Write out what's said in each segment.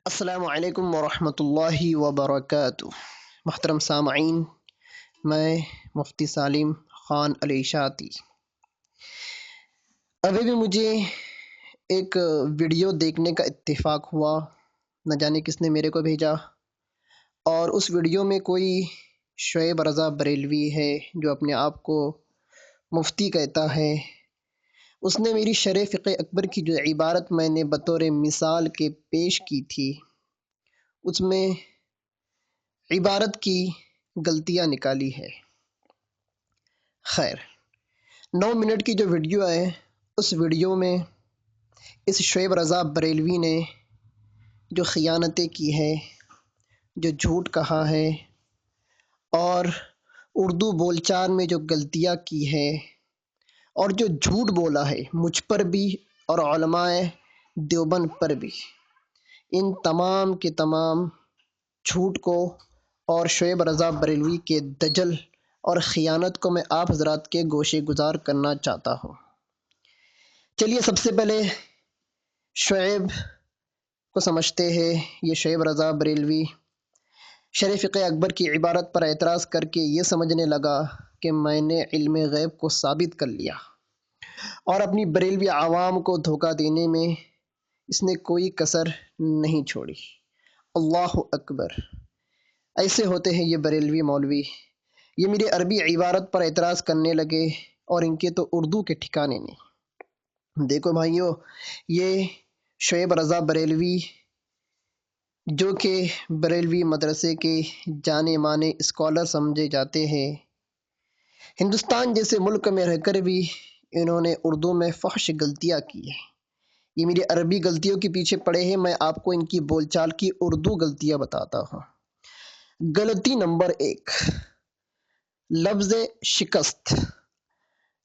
السلام علیکم ورحمۃ اللہ وبرکاتہ۔ محترم سامعین، میں مفتی سالم خان علی شاطی۔ ابھی بھی مجھے ایک ویڈیو دیکھنے کا اتفاق ہوا، نہ جانے کس نے میرے کو بھیجا، اور اس ویڈیو میں کوئی شعیب رضا بریلوی ہے جو اپنے آپ کو مفتی کہتا ہے۔ اس نے میری شرح فقہ اکبر کی جو عبارت میں نے بطور مثال کے پیش کی تھی، اس میں عبارت کی غلطیاں نکالی ہے۔ خیر، 9 منٹ کی جو ویڈیو ہے، اس ویڈیو میں اس شعیب رضا بریلوی نے جو خیانتیں کی ہے، جو جھوٹ کہا ہے، اور اردو بول چال میں جو غلطیاں کی ہے، اور جو جھوٹ بولا ہے مجھ پر بھی اور علماء دیوبند پر بھی، ان تمام کے تمام جھوٹ کو اور شعیب رضا بریلوی کے دجل اور خیانت کو میں آپ حضرات کے گوشے گزار کرنا چاہتا ہوں۔ چلیے سب سے پہلے شعیب کو سمجھتے ہیں۔ یہ شعیب رضا بریلوی شرح فقہ اکبر کی عبارت پر اعتراض کر کے یہ سمجھنے لگا کہ میں نے علم غیب کو ثابت کر لیا، اور اپنی بریلوی عوام کو دھوکہ دینے میں اس نے کوئی کسر نہیں چھوڑی۔ اللہ اکبر! ایسے ہوتے ہیں یہ بریلوی مولوی۔ یہ میری عربی عبارت پر اعتراض کرنے لگے اور ان کے تو اردو کے ٹھکانے نہیں۔ دیکھو بھائیو، یہ شعیب رضا بریلوی جو کہ بریلوی مدرسے کے جانے مانے اسکالر سمجھے جاتے ہیں، ہندوستان جیسے ملک میں رہ کر بھی انہوں نے اردو میں فحش غلطیاں کی ہیں۔ یہ میری عربی غلطیوں کے پیچھے پڑے ہیں، میں آپ کو ان کی بول چال کی اردو غلطیاں بتاتا ہوں۔ غلطی نمبر 1، لفظ شکست۔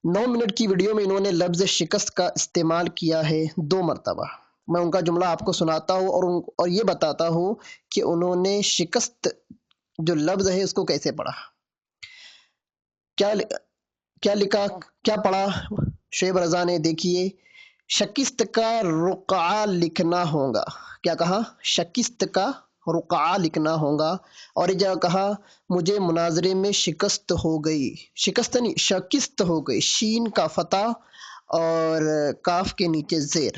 9 منٹ کی ویڈیو میں انہوں نے لفظ شکست کا استعمال کیا ہے 2 مرتبہ۔ میں ان کا جملہ آپ کو سناتا ہوں اور یہ بتاتا ہوں کہ انہوں نے شکست جو لفظ ہے اس کو کیسے پڑھا، کیا لکھا، کیا پڑھا شعیب رضا نے۔ دیکھیے، شکست کا رقعہ لکھنا ہوگا۔ کیا کہا؟ شکست کا رقعہ لکھنا ہوگا۔ اور یہ جگہ کہا مجھے مناظرے میں شکست ہو گئی، شکست نہیں، شکست ہو گئی، شین کا فتح اور کاف کے نیچے زیر،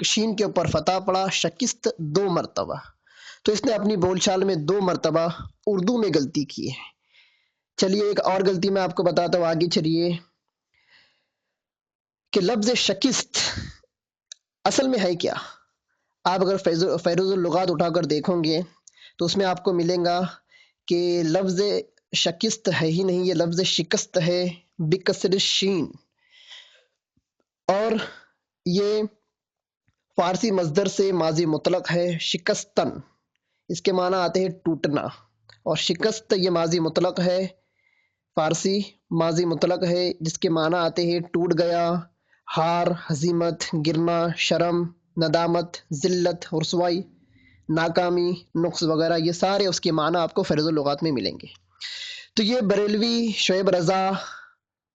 شین کے اوپر فتح پڑا، شکست 2 مرتبہ۔ تو اس نے اپنی بول چال میں 2 مرتبہ اردو میں غلطی کی ہے۔ چلیے ایک اور غلطی میں آپ کو بتاتا ہوں، آگے چلیے، کہ لفظ شکست اصل میں ہے کیا۔ آپ اگر فیروز اللغات اٹھا کر دیکھیں گے تو اس میں آپ کو ملے گا کہ لفظ شکست ہے ہی نہیں، یہ لفظ شکست ہے بکسر شین، اور یہ فارسی مصدر سے ماضی مطلق ہے شکستن، اس کے معنی آتے ہیں ٹوٹنا، اور شکست یہ ماضی مطلق ہے، فارسی ماضی مطلق ہے جس کے معنی آتے ہیں ٹوٹ گیا، ہار، ہزیمت، گرنا، شرم، ندامت، ذلت، رسوائی، ناکامی، نقص وغیرہ، یہ سارے اس کے معنی آپ کو فیروز اللغات میں ملیں گے۔ تو یہ بریلوی شعیب رضا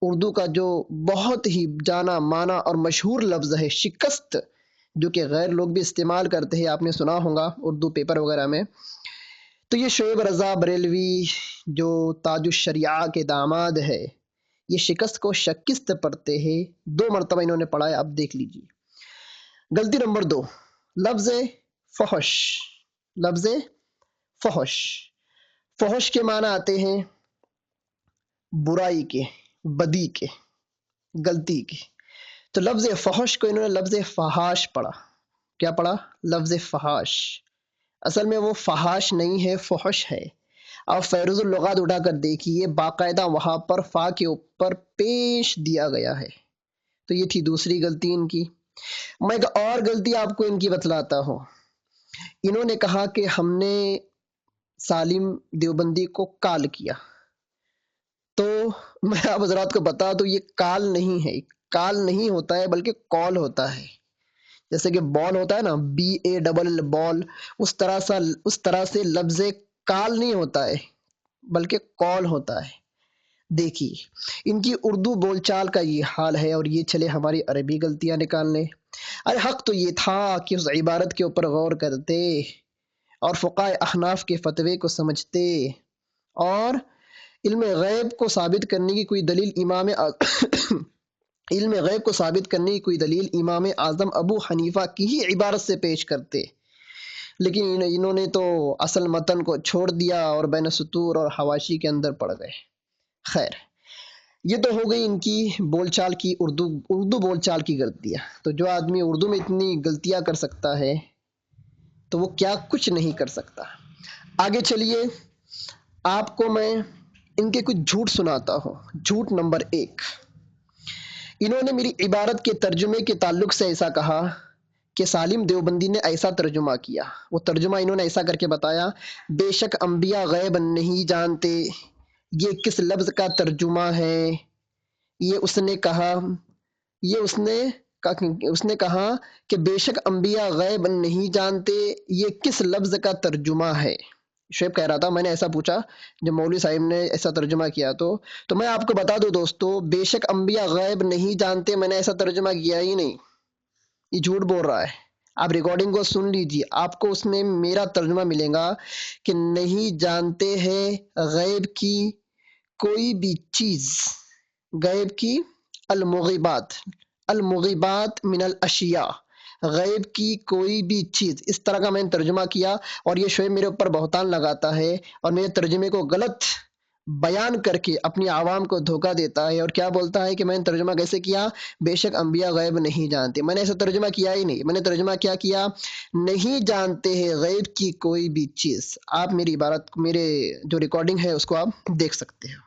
اردو کا جو بہت ہی جانا مانا اور مشہور لفظ ہے شکست، جو کہ غیر لوگ بھی استعمال کرتے ہیں، آپ نے سنا ہوگا اردو پیپر وغیرہ میں۔ تو یہ شعیب رضا بریلوی جو تاج الشریعہ کے داماد ہے، یہ شکست کو شکست پڑھتے ہیں، 2 مرتبہ انہوں نے پڑھا ہے، اب دیکھ لیجیے۔ غلطی نمبر 2، لفظ فحش۔ لفظ فحش، فحش کے معنی آتے ہیں برائی کے، بدی کے، غلطی کے۔ تو لفظ فحش کو انہوں نے لفظ فحاش پڑھا۔ کیا پڑھا؟ لفظ فحاش۔ اصل میں وہ فحاش نہیں ہے، فحش ہے۔ آپ فیروز اللغات اٹھا کر دیکھیے، باقاعدہ وہاں پر فا کے اوپر پیش دیا گیا ہے۔ تو یہ تھی دوسری غلطی ان کی۔ میں ایک اور غلطی آپ کو ان کی بتلاتا ہوں۔ انہوں نے کہا کہ ہم نے سالم دیوبندی کو کال کیا، تو میں آپ حضرات کو بتا دوں یہ کال نہیں ہے، کال نہیں ہوتا ہے بلکہ کال ہوتا ہے۔ جیسے کہ بال ہوتا ہے نا، BALL بال، اس طرح سے لفظ کال نہیں ہوتا ہے بلکہ کال ہوتا ہے۔ دیکھیے ان کی اردو بول چال کا یہ حال ہے، اور یہ چلے ہماری عربی غلطیاں نکالنے۔ ارے حق تو یہ تھا کہ اس عبارت کے اوپر غور کرتے اور فقہائے احناف کے فتوے کو سمجھتے اور علم غیب کو ثابت کرنے کی کوئی دلیل علم غیب کو ثابت کرنے کی کوئی دلیل امام اعظم ابو حنیفہ کی ہی عبارت سے پیش کرتے، لیکن انہوں نے تو اصل متن کو چھوڑ دیا اور بین سطور اور حواشی کے اندر پڑ گئے۔ خیر، یہ تو ہو گئی ان کی بول چال کی اردو بول چال کی غلطیاں۔ تو جو آدمی اردو میں اتنی غلطیاں کر سکتا ہے تو وہ کیا کچھ نہیں کر سکتا۔ آگے چلیے، آپ کو میں ان کے کچھ جھوٹ سناتا ہوں۔ جھوٹ نمبر 1، انہوں نے میری عبارت کے ترجمے کے تعلق سے ایسا کہا کہ سالم دیوبندی نے ایسا ترجمہ کیا۔ وہ ترجمہ انہوں نے ایسا کر کے بتایا، بے شک انبیاء غیب نہیں جانتے، یہ کس لفظ کا ترجمہ ہے؟ یہ اس نے کہا کہ بے شک انبیاء غیب نہیں جانتے، یہ کس لفظ کا ترجمہ ہے؟ شعیب کہہ رہا تھا، میں نے ایسا پوچھا جب مولوی صاحب نے ایسا ترجمہ کیا تو میں آپ کو بتا دوں دوستو، بے شک انبیاء غیب نہیں جانتے میں نے ایسا ترجمہ کیا ہی نہیں، یہ جھوٹ بول رہا ہے۔ آپ ریکارڈنگ کو سن لیجیے، آپ کو اس میں میرا ترجمہ ملے گا کہ نہیں جانتے ہیں غیب کی کوئی بھی چیز، غیب کی المغیبات من الاشیاء، غیب کی کوئی بھی چیز، اس طرح کا میں نے ترجمہ کیا۔ اور یہ شعیب میرے اوپر بہتان لگاتا ہے اور میرے ترجمے کو غلط بیان کر کے اپنی عوام کو دھوکہ دیتا ہے، اور کیا بولتا ہے کہ میں نے ترجمہ کیسے کیا، بے شک انبیاء غیب نہیں جانتے۔ میں نے ایسا ترجمہ کیا ہی نہیں، میں نے ترجمہ کیا کیا، نہیں جانتے ہیں غیب کی کوئی بھی چیز۔ آپ میری عبارت، میرے جو ریکارڈنگ ہے اس کو آپ دیکھ سکتے ہیں۔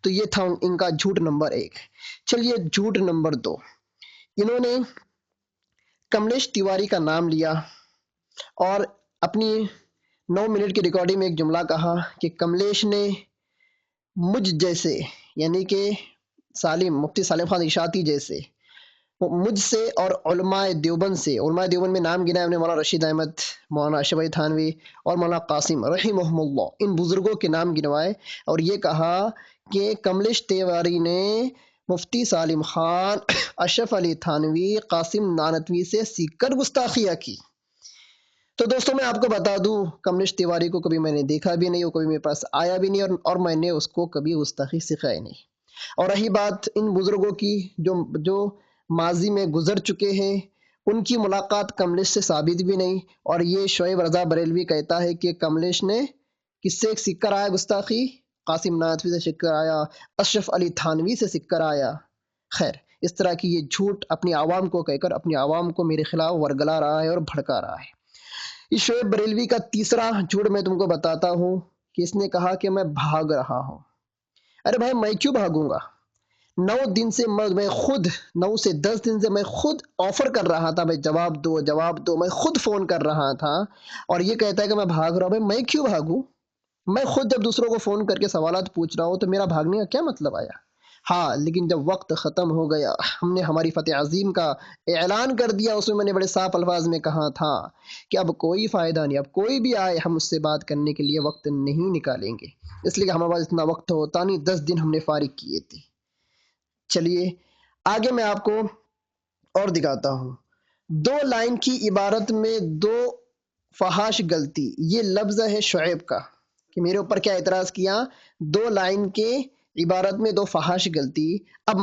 تو یہ تھا ان کا جھوٹ نمبر 1۔ چلیے جھوٹ نمبر 2، انہوں نے کملیش تیواری کا نام لیا اور اپنی 9 منٹ کی ریکارڈنگ میں ایک جملہ کہا کہ کملیش نے مجھ جیسے، یعنی کہ مفتی سالم خان اشاعتی جیسے، مجھ سے اور علماء دیوبند میں نام گنا ہے انہوں نے، مولانا رشید احمد، مولانا اشرف علی تھانوی اور مولانا قاسم رحمہم اللہ، ان بزرگوں کے نام گنوائے اور یہ کہا کہ کملیش تیواری نے مفتی سالم خان، اشرف علی تھانوی، قاسم نانوتوی سے سیکھ کر گستاخیاں کی۔ تو دوستوں میں آپ کو بتا دوں، کملیش تیواری کو کبھی میں نے دیکھا بھی نہیں، وہ کبھی میرے پاس آیا بھی نہیں، اور میں نے اس کو کبھی گستاخی سکھائی نہیں۔ اور رہی بات ان بزرگوں کی جو ماضی میں گزر چکے ہیں، ان کی ملاقات کملیش سے ثابت بھی نہیں، اور یہ شعیب رضا بریلوی کہتا ہے کہ کملیش نے کس سے سیکھ کر آیا گستاخی، قاسم نانوتوی سے سیکھ کر آیا، اشرف علی تھانوی سے سیکھ کر آیا۔ خیر، اس طرح کی یہ جھوٹ اپنی عوام کو کہہ کر اپنی عوام کو میرے خلاف ورگلا رہا ہے اور بھڑکا رہا ہے۔ اس شعیب بریلوی کا تیسرا جھوٹ میں تم کو بتاتا ہوں کہ اس نے کہا کہ میں بھاگ رہا ہوں۔ ارے بھائی، میں کیوں بھاگوں گا؟ 9 دن سے میں خود 9 سے 10 دن سے میں خود آفر کر رہا تھا، میں جواب دو، میں خود فون کر رہا تھا، اور یہ کہتا ہے کہ میں بھاگ رہا ہوں۔ بھائی میں کیوں بھاگوں؟ میں خود جب دوسروں کو فون کر کے سوالات پوچھ رہا ہوں تو میرا بھاگنے کا کیا مطلب آیا؟ ہاں، لیکن جب وقت ختم ہو گیا، ہم نے ہماری فتح عظیم کا اعلان کر دیا، اس میں میں نے بڑے صاف الفاظ میں کہا تھا کہ اب کوئی فائدہ نہیں، اب کوئی بھی آئے ہم اس سے بات کرنے کے لیے وقت نہیں نکالیں گے، اس لیے کہ ہمارے پاس اتنا وقت ہوتا نہیں، 10 دن ہم نے فارغ کیے تھے۔ چلیے آگے میں آپ کو اور دکھاتا ہوں۔ 2 لائن کی عبارت میں 2 فحاش غلطی، یہ لفظ ہے شعیب کا کہ میرے اوپر کیا اعتراض کیا، 2 لائن کے عبارت میں 2 فحاش غلطی۔ اب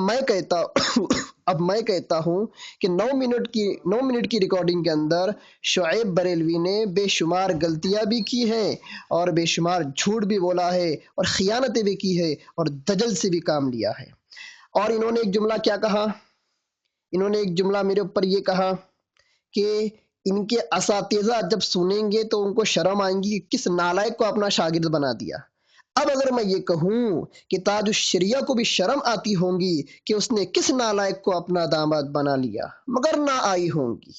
میں کہتا ہوں کہ 9 منٹ کی ریکارڈنگ کے اندر شعیب بریلوی نے بے شمار غلطیاں بھی کی ہیں اور بے شمار جھوٹ بھی بولا ہے اور خیانتیں بھی کی ہے اور دجل سے بھی کام لیا ہے۔ اور انہوں نے ایک جملہ کیا کہا، انہوں نے ایک جملہ میرے اوپر یہ کہا کہ ان کے اساتذہ جب سنیں گے تو ان کو شرم آئیں گی کہ کس نالائق کو اپنا شاگرد بنا دیا۔ اب اگر میں یہ کہوں کہ تاج الشریعہ کو بھی شرم آتی ہوں گی کہ اس نے کس نالائق کو اپنا داماد بنا لیا، مگر نہ آئی ہوں گی۔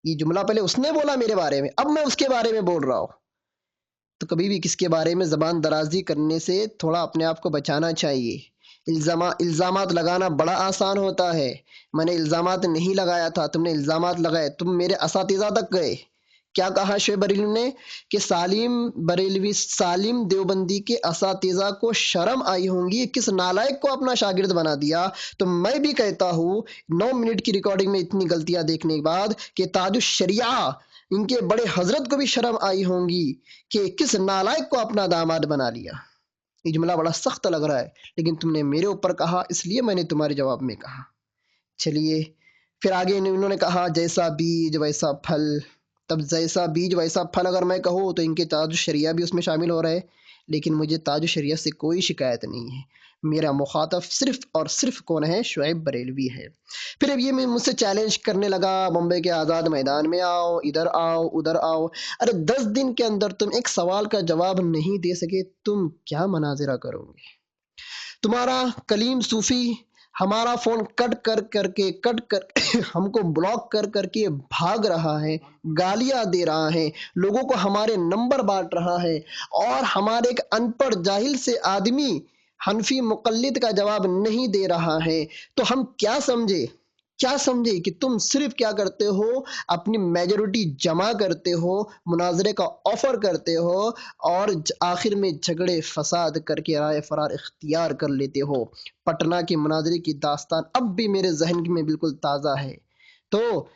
یہ جملہ پہلے اس نے بولا میرے بارے میں، اب میں اس کے بارے میں بول رہا ہوں۔ تو کبھی بھی کس کے بارے میں زبان درازی کرنے سے تھوڑا اپنے آپ کو بچانا چاہیے۔ الزامات لگانا بڑا آسان ہوتا ہے، میں نے الزامات نہیں لگایا تھا، تم نے الزامات لگائے، تم میرے اساتذہ تک گئے کیا کہا شعیب بریلوی نے کہ سالم دیوبندی کے اساتذہ کو شرم آئی ہوں گی، کس نالائق کو اپنا شاگرد بنا دیا۔ تو میں بھی کہتا ہوں 9 منٹ کی ریکارڈنگ میں اتنی غلطیاں دیکھنے کے بعد کہ تاج الشریعہ ان کے بڑے حضرت کو بھی شرم آئی ہوں گی کہ کس نالائق کو اپنا داماد بنا لیا۔ یہ جملہ بڑا سخت لگ رہا ہے، لیکن تم نے میرے اوپر کہا اس لیے میں نے تمہارے جواب میں کہا۔ چلیے پھر آگے انہوں نے کہا جیسا بیج ویسا پھل۔ تب جیسا بیج ویسا پھل اگر میں کہوں تو ان کے تاج الشریعہ بھی اس میں شامل ہو رہے، لیکن مجھے تاج الشریعہ سے کوئی شکایت نہیں ہے۔ میرا مخاطب صرف اور صرف کون ہے؟ شعیب بریلوی ہے۔ پھر اب یہ مجھ سے چیلنج کرنے لگا بمبئی کے آزاد میدان میں آؤ، ادھر آؤ، ادھر آؤ۔ ارے 10 دن کے اندر تم ایک سوال کا جواب نہیں دے سکے، تم کیا مناظرہ کرو گے؟ تمہارا کلیم صوفی ہمارا فون کٹ کر ہم کو بلاک کر کے بھاگ رہا ہے، گالیاں دے رہا ہے، لوگوں کو ہمارے نمبر بانٹ رہا ہے، اور ہمارے ایک ان پڑھ جاہل سے آدمی حنفی مقلد کا جواب نہیں دے رہا ہے۔ تو ہم کیا سمجھے کہ تم صرف کیا کرتے ہو؟ اپنی میجورٹی جمع کرتے ہو، مناظرے کا آفر کرتے ہو، اور آخر میں جھگڑے فساد کر کے رائے فرار اختیار کر لیتے ہو۔ پٹنہ کے مناظرے کی داستان اب بھی میرے ذہن میں بالکل تازہ ہے۔ تو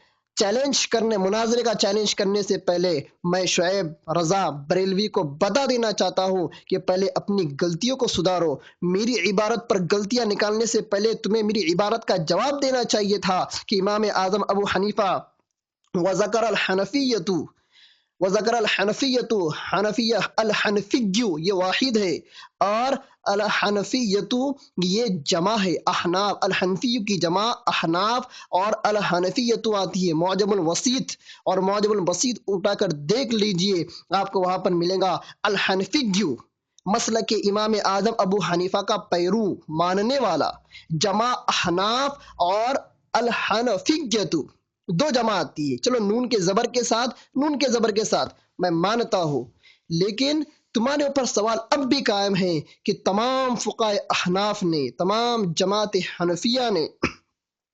مناظرے کا چیلنج کرنے سے پہلے میں شعیب رضا بریلوی کو بتا دینا چاہتا ہوں کہ پہلے اپنی غلطیوں کو سدھارو۔ میری عبارت پر غلطیاں نکالنے سے پہلے تمہیں میری عبارت کا جواب دینا چاہیے تھا کہ امام اعظم ابو حنیفہ وذکر الحنفیۃ حنفیہ الحنفیو یہ واحد ہے، اور الحنفیۃ یہ جمع ہے، احناف الحنفیو کی جمع احناف، اور الحنفیۃ آتی ہے معجم الوسیط، اور معجم الوسیط اٹھا کر دیکھ لیجئے آپ کو وہاں پر ملے گا الحنفیو مسلک امام اعظم ابو حنیفہ کا پیرو ماننے والا، جمع احناف اور الحنفیۃ دو جمع آتی ہے۔ چلو نون کے زبر کے ساتھ میں مانتا ہوں، لیکن تمہارے اوپر سوال اب بھی قائم ہے کہ تمام فقہائے احناف نے، تمام جماعت حنفیہ نے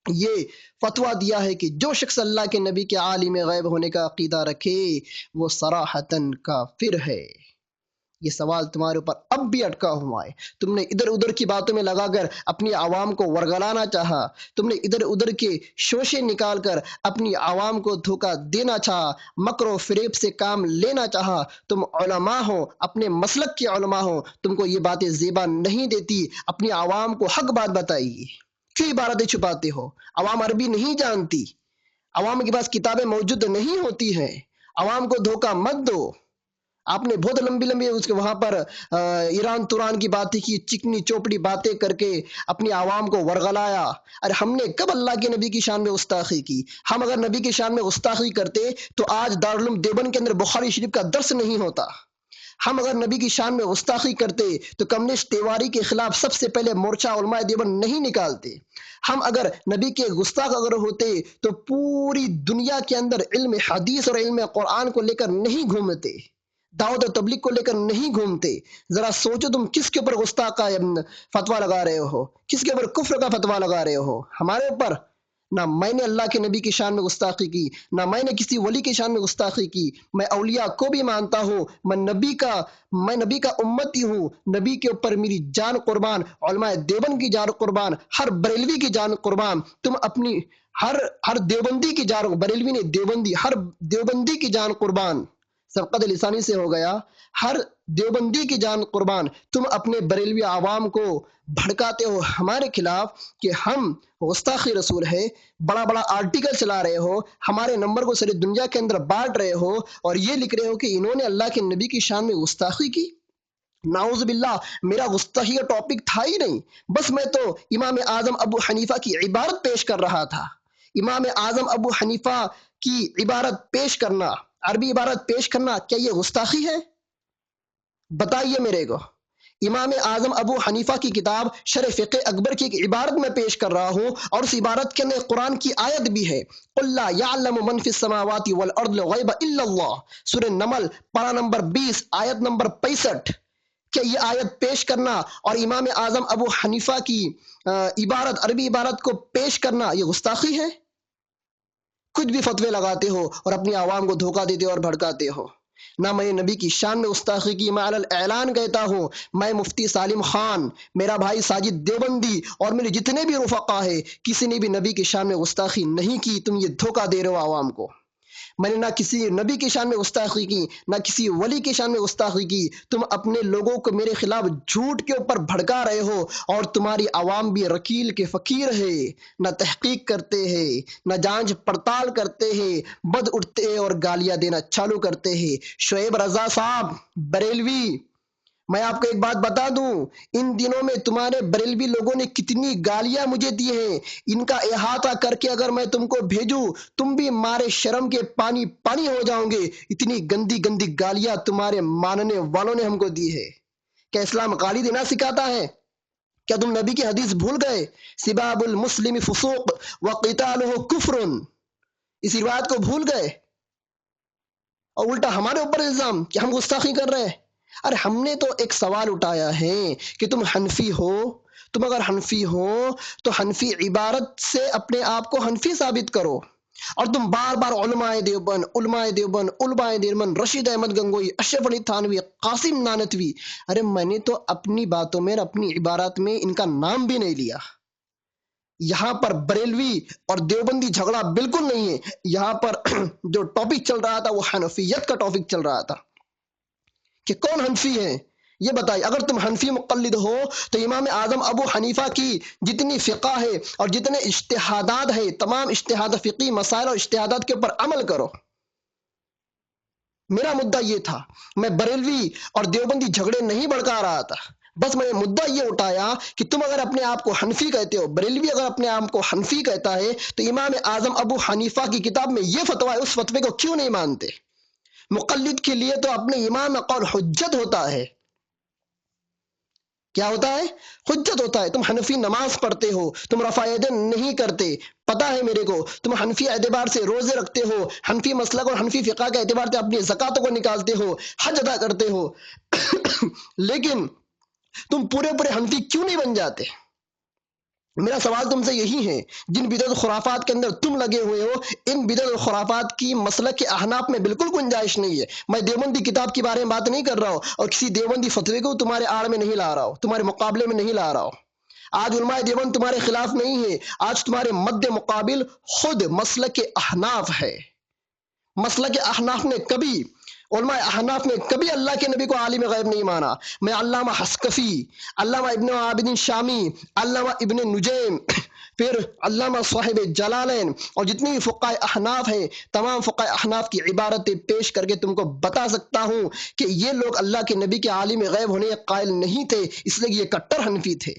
یہ فتویٰ دیا ہے کہ جو شخص اللہ کے نبی کے عالم غیب ہونے کا عقیدہ رکھے وہ صراحتاً کافر ہے۔ یہ سوال تمہارے اوپر اب بھی اٹکا ہوا ہے۔ تم نے ادھر ادھر کی باتوں میں لگا کر اپنی عوام کو ورگلانا چاہا، تم نے ادھر ادھر کے شوشے نکال کر اپنی عوام کو دھوکہ دینا چاہا، مکر و فریب سے کام لینا چاہا۔ تم علماء ہو، اپنے مسلک کے علماء ہو، تم کو یہ باتیں زیبا نہیں دیتی، اپنی عوام کو حق بات بتائیے۔ کیوں عبارتیں چھپاتے ہو؟ عوام عربی نہیں جانتی، عوام کے پاس کتابیں موجود نہیں ہوتی ہیں، عوام کو دھوکہ مت دو۔ آپ نے بہت لمبی اس کے وہاں پر ایران توران کی باتیں کی، چکنی چوپڑی باتیں کر کے اپنی عوام کو ورغلایا۔ ارے ہم نے کب اللہ کے نبی کی شان میں گستاخی کی؟ ہم اگر نبی کی شان میں گستاخی کرتے تو آج دارالعلوم دیوبند کے اندر بخاری شریف کا درس نہیں ہوتا۔ ہم اگر نبی کی شان میں گستاخی کرتے تو کمسٹ تیواری کے خلاف سب سے پہلے مورچہ علماء دیوبند نہیں نکالتے۔ ہم اگر نبی کے گستاخ اگر ہوتے تو پوری دنیا کے اندر علم حدیث اور علم قرآن کو لے کر نہیں گھومتے، دعوت و تبلیغ کو لے کر نہیں گھومتے۔ ذرا سوچو تم کس کے اوپر گستاخ کا فتویٰ لگا رہے ہو، کس کے اوپر کفر کا فتویٰ لگا رہے ہو؟ ہمارے اوپر؟ نہ میں نے اللہ کے نبی کی شان میں گستاخی کی، نہ میں نے کسی ولی کی شان میں گستاخی کی۔ میں اولیاء کو بھی مانتا ہوں، میں نبی کا امتی ہوں، نبی کے اوپر میری جان قربان، علماء دیوبند کی جان قربان، ہر بریلوی کی جان قربان۔ تم اپنی ہر دیوبندی کی جان، بریلوی نے دیوبندی، ہر دیوبندی کی جان قربان، سبقت لسانی سے ہو گیا، ہر دیوبندی کی جان قربان۔ تم اپنے بریلوی عوام کو بھڑکاتے ہو ہمارے خلاف کہ ہم گستاخی رسول ہے، بڑا بڑا آرٹیکل چلا رہے ہو، ہمارے نمبر کو ساری دنیا کے اندر بانٹ رہے ہو، اور یہ لکھ رہے ہو کہ انہوں نے اللہ کے نبی کی شان میں گستاخی کی۔ نعوذ باللہ، میرا گستاخی کا ٹاپک تھا ہی نہیں، بس میں تو امام اعظم ابو حنیفہ کی عبارت پیش کر رہا تھا۔ امام اعظم ابو حنیفہ کی عبارت پیش کرنا، عربی عبارت پیش کرنا، کیا یہ گستاخی ہے؟ بتائیے میرے کو۔ امام اعظم ابو حنیفہ کی کتاب شرح فقہ اکبر کی ایک عبارت میں پیش کر رہا ہوں، اور اس عبارت کے اندر قرآن کی آیت بھی ہے، قُلْ لَا يَعْلَمُ مَنْ فِي السَّمَاوَاتِ وَالْأَرْضِ الْغَيْبَ إِلَّا اللَّهُ، سورہ نمل پارہ نمبر 20 آیت نمبر 65۔ کہ یہ آیت پیش کرنا اور امام اعظم ابو حنیفہ کی عبارت، عربی عبارت کو پیش کرنا، یہ گستاخی ہے؟ کچھ بھی فتوے لگاتے ہو اور اپنی عوام کو دھوکہ دیتے ہو اور بھڑکاتے ہو۔ نہ میں نبی کی شان میں گستاخی کی، میں علی الاعلان کہتا ہوں، میں مفتی سالم خان، میرا بھائی ساجد دیوبندی اور میرے جتنے بھی رفقا ہے، کسی نے بھی نبی کی شان میں گستاخی نہیں کی۔ تم یہ دھوکہ دے رہے ہو عوام کو۔ میں نے نہ کسی نبی کی شان میں گستاخی کی، نہ کسی ولی کی شان میں گستاخی کی۔ تم اپنے لوگوں کو میرے خلاف جھوٹ کے اوپر بھڑکا رہے ہو، اور تمہاری عوام بھی رکیل کے فقیر ہے، نہ تحقیق کرتے ہیں، نہ جانچ پڑتال کرتے ہیں، بد اٹھتے ہیں اور گالیاں دینا چالو کرتے ہیں۔ شعیب رضا صاحب بریلوی، میں آپ کو ایک بات بتا دوں، ان دنوں میں تمہارے بریلوی لوگوں نے کتنی گالیاں مجھے دی ہیں، ان کا احاطہ کر کے اگر میں تم کو بھیجوں، تم بھی مارے شرم کے پانی پانی ہو جاؤ گے۔ اتنی گندی گندی گالیاں تمہارے ماننے والوں نے ہم کو دی ہے۔ کیا اسلام گالی دینا سکھاتا ہے؟ کیا تم نبی کی حدیث بھول گئے؟ سباب المسلم فسوق وقتالہ کفر، اس روایت کو بھول گئے؟ اور الٹا ہمارے اوپر الزام کہ ہم گستاخی کر رہے ہیں۔ ارے ہم نے تو ایک سوال اٹھایا ہے کہ تم حنفی ہو، تم اگر حنفی ہو تو حنفی عبارت سے اپنے آپ کو حنفی ثابت کرو، اور تم بار بار علماء دیوبند علماء دیوبند علماء دیوبند، رشید احمد گنگوئی، اشرف علی تھانوی، قاسم نانوتوی، ارے میں نے تو اپنی باتوں میں اپنی عبارات میں ان کا نام بھی نہیں لیا۔ یہاں پر بریلوی اور دیوبندی جھگڑا بالکل نہیں ہے، یہاں پر جو ٹاپک چل رہا تھا وہ حنفیت کا ٹاپک چل رہا تھا کہ کون حنفی ہے یہ بتائیے۔ اگر تم حنفی مقلد ہو تو امام اعظم ابو حنیفہ کی جتنی فقہ ہے اور جتنے اجتہادات ہے، تمام اجتہاد فقی مسائل اور اجتہادات کے اوپر عمل کرو۔ میرا مدعا یہ تھا، میں بریلوی اور دیوبندی جھگڑے نہیں بڑھکا رہا تھا، بس میں مدعا یہ اٹھایا کہ تم اگر اپنے آپ کو حنفی کہتے ہو، بریلوی اگر اپنے آپ کو حنفی کہتا ہے، تو امام اعظم ابو حنیفہ کی کتاب میں یہ فتویٰ ہے، اس فتوے کو کیوں نہیں مانتے؟ مقلد کے لیے تو اپنے امام کا قول حجت ہوتا ہے۔ کیا ہوتا ہے؟ حجت ہوتا ہے۔ تم حنفی نماز پڑھتے ہو، تم رفع یدین نہیں کرتے، پتا ہے میرے کو، تم حنفی اعتبار سے روزے رکھتے ہو، حنفی مسلک اور حنفی فقہ کے اعتبار سے اپنی زکاتوں کو نکالتے ہو، حج ادا کرتے ہو، لیکن تم پورے پورے حنفی کیوں نہیں بن جاتے؟ میرا سوال تم سے یہی ہے، جن بدعت خرافات کے اندر تم لگے ہوئے ہو، ان بدعت خرافات کی مسلک کے احناف میں بالکل گنجائش نہیں ہے۔ میں دیوبندی کتاب کے بارے میں بات نہیں کر رہا ہوں، اور کسی دیوبندی فتوے کو تمہارے آڑ میں نہیں لا رہا ہوں، تمہارے مقابلے میں نہیں لا رہا ہوں۔ آج علماء دیوبند تمہارے خلاف نہیں ہے، آج تمہارے مد مقابل خود مسلک احناف ہے۔ مسلک احناف نے کبھی علماء احناف نے کبھی اللہ کے نبی کو عالم غیب نہیں مانا۔ میں علامہ حسکفی، علامہ ابن عابدین شامی، علامہ ابن نجیم، پھر علامہ صاحب جلالین اور جتنی بھی فقہ احناف ہیں، تمام فقہ احناف کی عبارتیں پیش کر کے تم کو بتا سکتا ہوں کہ یہ لوگ اللہ کے نبی کے عالم غیب ہونے کے قائل نہیں تھے، اس لیے یہ کٹر حنفی تھے۔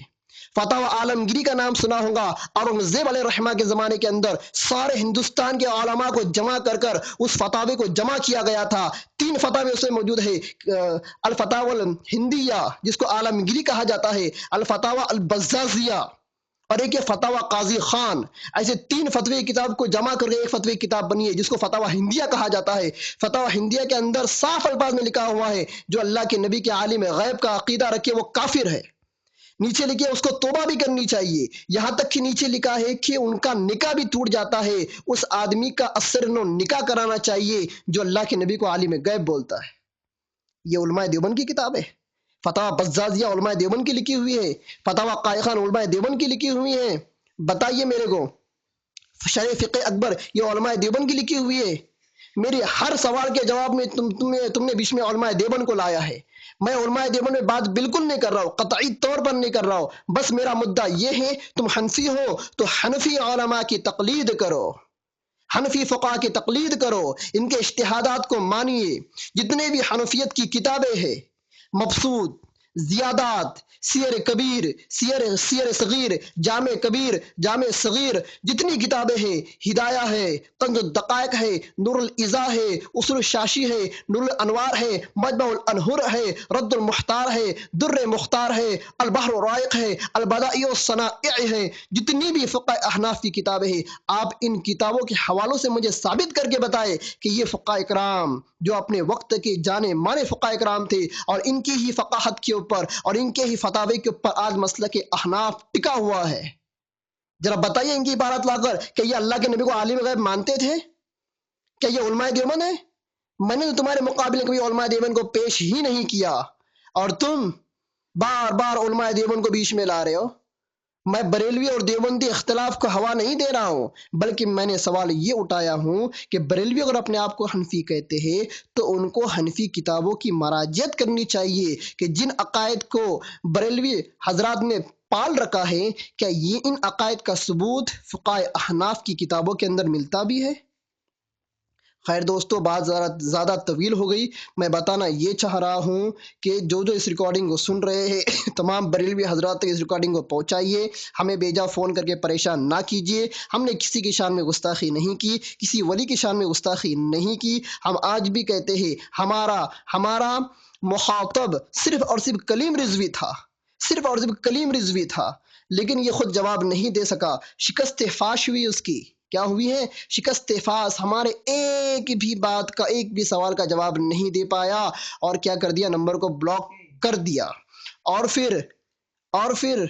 فتح عالمگیری کا نام سنا ہوگا، اورنگزیب علیہ الرحمہ کے زمانے کے اندر سارے ہندوستان کے علماء کو جمع کر کر اس فتاوی کو جمع کیا گیا تھا۔ 3 فتاوی اس میں موجود ہے، الفتاوی الہندیہ جس کو عالمگیری کہا جاتا ہے، الفتاوی البزازیہ، اور ایک یہ فتاوی قاضی خان۔ ایسے 3 فتوی کتاب کو جمع کر کے ایک فتوی کتاب بنی ہے جس کو فتاوی ہندیہ کہا جاتا ہے۔ فتاوی ہندیہ کے اندر صاف الفاظ میں لکھا ہوا ہے، جو اللہ کے نبی کے عالم غیب کا عقیدہ رکھے وہ کافر ہے۔ نیچے لکھے اس کو توبہ بھی کرنی چاہیے، یہاں تک کہ نیچے لکھا ہے کہ ان کا نکاح بھی ٹوٹ جاتا ہے، اس آدمی کا اثر نو نکاح کرانا چاہیے جو اللہ کے نبی کو عالم غیب بولتا ہے۔ یہ علماء دیوبند کی کتاب ہے، فتاوی بزازیہ علماء دیوبند کی لکھی ہوئی ہے، فتاوی قائخان علماء دیوبند کی لکھی ہوئی ہے۔ بتائیے میرے کو، شرح فقہ اکبر یہ علماء دیوبند کی لکھی ہوئی ہے۔ میری ہر سوال کے جواب میں تم نے بیچ میں علماء دیوبند کو لایا ہے۔ میں علماء دیوبند میں بات بالکل نہیں کر رہا ہوں، قطعی طور پر نہیں کر رہا ہوں، بس میرا مدعا یہ ہے تم حنفی ہو تو حنفی علماء کی تقلید کرو، حنفی فقہ کی تقلید کرو، ان کے اجتہادات کو مانیے۔ جتنے بھی حنفیت کی کتابیں ہیں، مبسوط، زیادات، سیر کبیر، سیر صغیر، جامع کبیر، جامع صغیر، جتنی کتابیں ہیں، ہدایہ ہے، کنز الدقائق ہے، نور الازا ہے، اصول الشاشی ہے، نور الانوار ہے، مجمع الانہر ہے، رد المختار ہے، در مختار ہے، البحر الرائق ہے، البدائع الصنائع ہے، جتنی بھی فقہ احناف کی کتابیں ہیں، آپ ان کتابوں کے حوالوں سے مجھے ثابت کر کے بتائے کہ یہ فقہ اکرام جو اپنے وقت کے جانے مانے فقہ اکرام تھے، اور ان کی ہی فقاہت کے اوپر اور ان کے ہی فتاوی کے اوپر آج مسلک احناف ٹکا ہوا ہے۔ ذرا بتائیے ان کی عبارت لا کر کہ یہ اللہ کے نبی کو عالم غیب مانتے تھے؟ کیا یہ علماء دیوبند ہے؟ میں نے تو تمہارے مقابلے کبھی علماء دیوبند کو پیش ہی نہیں کیا، اور تم بار بار علماء دیوبند کو بیچ میں لا رہے ہو۔ میں بریلوی اور دیوبندی اختلاف کو ہوا نہیں دے رہا ہوں، بلکہ میں نے سوال یہ اٹھایا ہوں کہ بریلوی اگر اپنے آپ کو حنفی کہتے ہیں تو ان کو حنفی کتابوں کی مراجعت کرنی چاہیے کہ جن عقائد کو بریلوی حضرات نے پال رکھا ہے، کیا یہ ان عقائد کا ثبوت فقہائے احناف کی کتابوں کے اندر ملتا بھی ہے؟ خیر دوستو، بات زیادہ طویل ہو گئی۔ میں بتانا یہ چاہ رہا ہوں کہ جو اس ریکارڈنگ کو سن رہے ہیں تمام بریلوی حضرات تک اس ریکارڈنگ کو پہنچائیے، ہمیں بیجا فون کر کے پریشان نہ کیجیے۔ ہم نے کسی کی شان میں گستاخی نہیں کی، کسی ولی کی شان میں گستاخی نہیں کی۔ ہم آج بھی کہتے ہیں ہمارا مخاطب صرف اور صرف کلیم رضوی تھا، صرف اور صرف کلیم رضوی تھا، لیکن یہ خود جواب نہیں دے سکا، شکست فاش ہوئی اس کی۔ کیا ہوئی ہے؟ شکست فاس، ہمارے ایک بھی بات کا، ایک بھی سوال کا جواب نہیں دے پایا، اور کیا کر دیا؟ نمبر کو بلاک کر دیا، اور پھر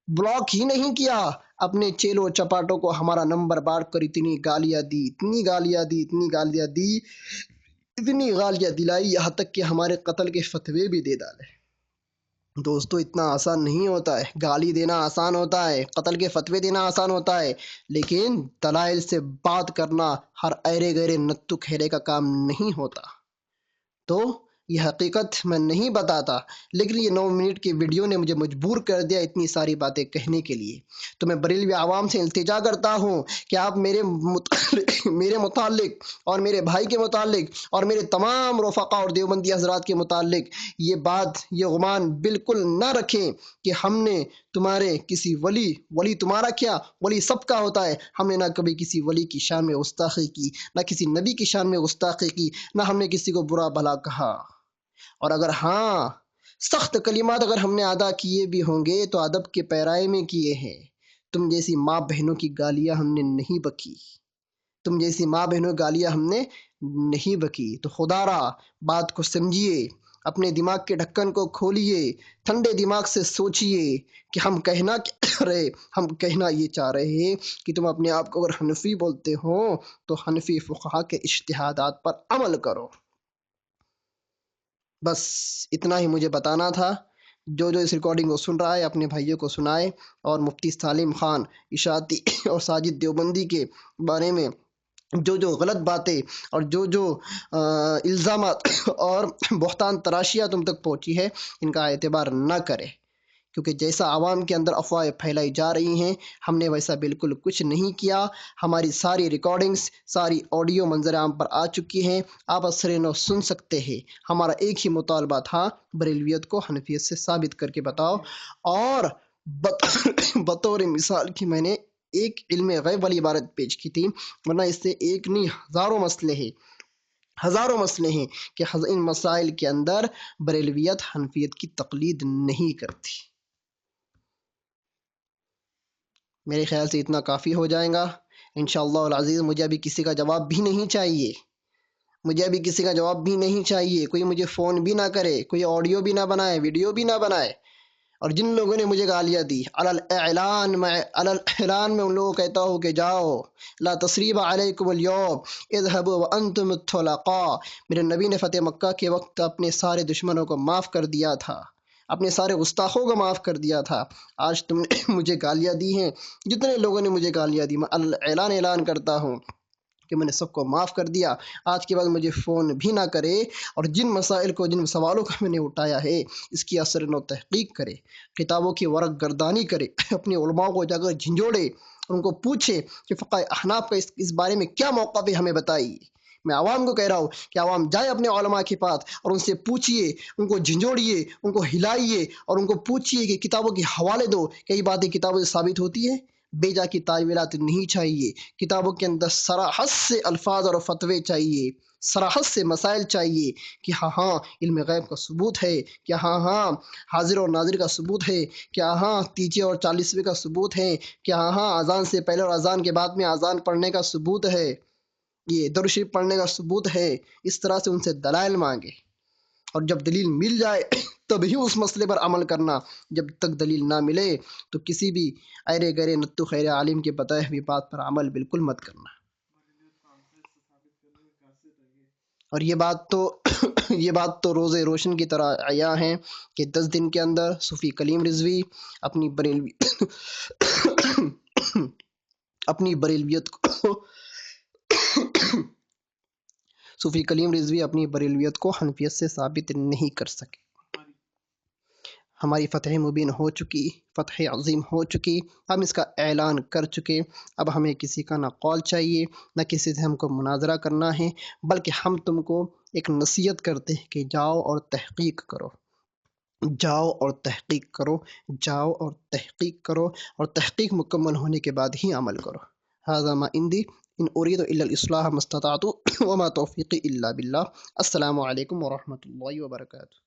بلاک ہی نہیں کیا، اپنے چیلوں چپاٹوں کو ہمارا نمبر بانٹ کر اتنی گالیاں دی، اتنی گالیاں دی، اتنی گالیاں دی، اتنی گالیاں دلائی، یہاں تک کہ ہمارے قتل کے فتوے بھی دے ڈالے۔ دوستو اتنا آسان نہیں ہوتا ہے، گالی دینا آسان ہوتا ہے، قتل کے فتوے دینا آسان ہوتا ہے، لیکن دلائل سے بات کرنا ہر ایرے گیرے نتو کھیرے کا کام نہیں ہوتا۔ تو یہ حقیقت میں نہیں بتاتا، لیکن یہ 9 منٹ کی ویڈیو نے مجھے مجبور کر دیا اتنی ساری باتیں کہنے کے لیے۔ تو میں بریلوی عوام سے التجا کرتا ہوں کہ آپ میرے متعلق اور میرے بھائی کے متعلق اور میرے تمام رفقا اور دیوبندی حضرات کے متعلق یہ گمان بالکل نہ رکھیں کہ ہم نے تمہارے کسی ولی تمہارا کیا، ولی سب کا ہوتا ہے، ہم نے نہ کبھی کسی ولی کی شان میں گستاخی کی، نہ کسی نبی کی شان میں گستاخی کی، نہ ہم نے کسی کو برا بھلا کہا، اور اگر سخت کلمات اگر ہم نے ادا کیے بھی ہوں گے تو ادب کے پیرائے میں کیے ہیں۔ تم جیسی ماں بہنوں کی گالیاں ہم نے نہیں بکی، تم جیسی ماں بہنوں کی گالیاں ہم نے نہیں بکی، تو خدا را بات کو سمجھیے، اپنے دماغ کے ڈھکن کو کھولیے، ٹھنڈے دماغ سے سوچئے کہ ہم کہنا کیا رہے۔ ہم کہنا یہ چاہ رہے ہیں کہ تم اپنے آپ کو اگر حنفی بولتے ہو تو حنفی فقہا کے اجتہادات پر عمل کرو۔ بس اتنا ہی مجھے بتانا تھا۔ جو اس ریکارڈنگ کو سن رہا ہے اپنے بھائیوں کو سنائے، اور مفتی سالم خان اشاعتی اور ساجد دیوبندی کے بارے میں جو غلط باتیں اور جو الزامات اور بہتان تراشیاں تم تک پہنچی ہے، ان کا اعتبار نہ کرے، کیونکہ جیسا عوام کے اندر افواہیں پھیلائی جا رہی ہیں، ہم نے ویسا بالکل کچھ نہیں کیا۔ ہماری ساری ریکارڈنگز، ساری آڈیو منظر عام پر آ چکی ہیں، آپ اثر نو سن سکتے ہیں۔ ہمارا ایک ہی مطالبہ تھا، بریلویت کو حنفیت سے ثابت کر کے بتاؤ، اور بطور مثال کی میں نے ایک علم غیب والی عبارت پیش کی تھی، ورنہ اس سے ایک نہیں ہزاروں مسئلے ہیں کہ ان مسائل کے اندر بریلویت حنفیت کی تقلید نہیں کرتی۔ میرے خیال سے اتنا کافی ہو جائے گا انشاءاللہ العزیز۔ مجھے ابھی کسی کا جواب بھی نہیں چاہیے، کوئی مجھے فون بھی نہ کرے، کوئی آڈیو بھی نہ بنائے، ویڈیو بھی نہ بنائے۔ اور جن لوگوں نے مجھے گالیاں دی، علی الاعلان میں ان لوگوں کو کہتا ہوں کہ جاؤ، لا تثریب علیکم اليوم اذهبوا وانتم الطلقاء۔ میرے نبی نے فتح مکہ کے وقت اپنے سارے دشمنوں کو معاف کر دیا تھا، اپنے سارے گستاخوں کو معاف کر دیا تھا۔ آج تم نے مجھے گالیاں دی ہیں، جتنے لوگوں نے مجھے گالیاں دی، میں اعلان کرتا ہوں کہ میں نے سب کو معاف کر دیا۔ آج کے بعد مجھے فون بھی نہ کرے، اور جن مسائل کو، جن سوالوں کو میں نے اٹھایا ہے، اس کی اثر و تحقیق کرے، کتابوں کی ورق گردانی کرے، اپنے علماء کو جا کر جھنجھوڑے، ان کو پوچھے کہ فقہ احناف کا اس بارے میں کیا موقف ہے، ہمیں بتائیے۔ میں عوام کو کہہ رہا ہوں کہ عوام جائے اپنے علماء کے پاس اور ان سے پوچھئے، ان کو جھنجھوڑیے، ان کو ہلائیے، اور ان کو پوچھئے کہ کتابوں کے حوالے دو، کئی باتیں کتابوں سے ثابت ہوتی ہے، بے جا کی تعویلات نہیں چاہیے۔ کتابوں کے اندر صراحت سے الفاظ اور فتوے چاہیے، صراحت سے مسائل چاہیے کہ ہاں علم غیب کا ثبوت ہے، کہ ہاں حاضر اور ناظر کا ثبوت ہے، کہ ہاں تیجے اور 40ویں کا ثبوت ہے، کہ ہاں اذان سے پہلے اور اذان کے بعد میں اذان پڑھنے کا ثبوت ہے، یہ درود شریف پڑھنے کا ثبوت ہے۔ اس طرح سے ان سے دلائل مانگے، اور جب دلیل مل جائے تب ہی اس مسئلے پر عمل کرنا۔ جب تک دلیل نہ ملے تو کسی بھی ایرے گرے نتو خیر عالم کے بتائے ہوئی بات پر عمل بالکل مت کرنا۔ اور یہ بات تو یہ بات تو روز روشن کی طرح عیاں ہے کہ 10 دن کے اندر صوفی کلیم رضوی اپنی بریلوی اپنی بریلویت کو صوفی کلیم رضوی اپنی بریلویت کو حنفیت سے ثابت نہیں کر سکے۔ ہماری فتح مبین ہو چکی، فتح عظیم ہو چکی، ہم اس کا اعلان کر چکے۔ اب ہمیں کسی کا نہ قول چاہیے، نہ کسی سے ہم کو مناظرہ کرنا ہے، بلکہ ہم تم کو ایک نصیحت کرتے ہیں کہ جاؤ اور تحقیق کرو، جاؤ اور تحقیق کرو، جاؤ اور تحقیق کرو، اور تحقیق مکمل ہونے کے بعد ہی عمل کرو۔ ھذا ما عندی ان اريد الا الاصلاح ما استطعت وما توفیقی الا باللہ۔ السلام علیکم ورحمۃ اللہ وبرکاتہ۔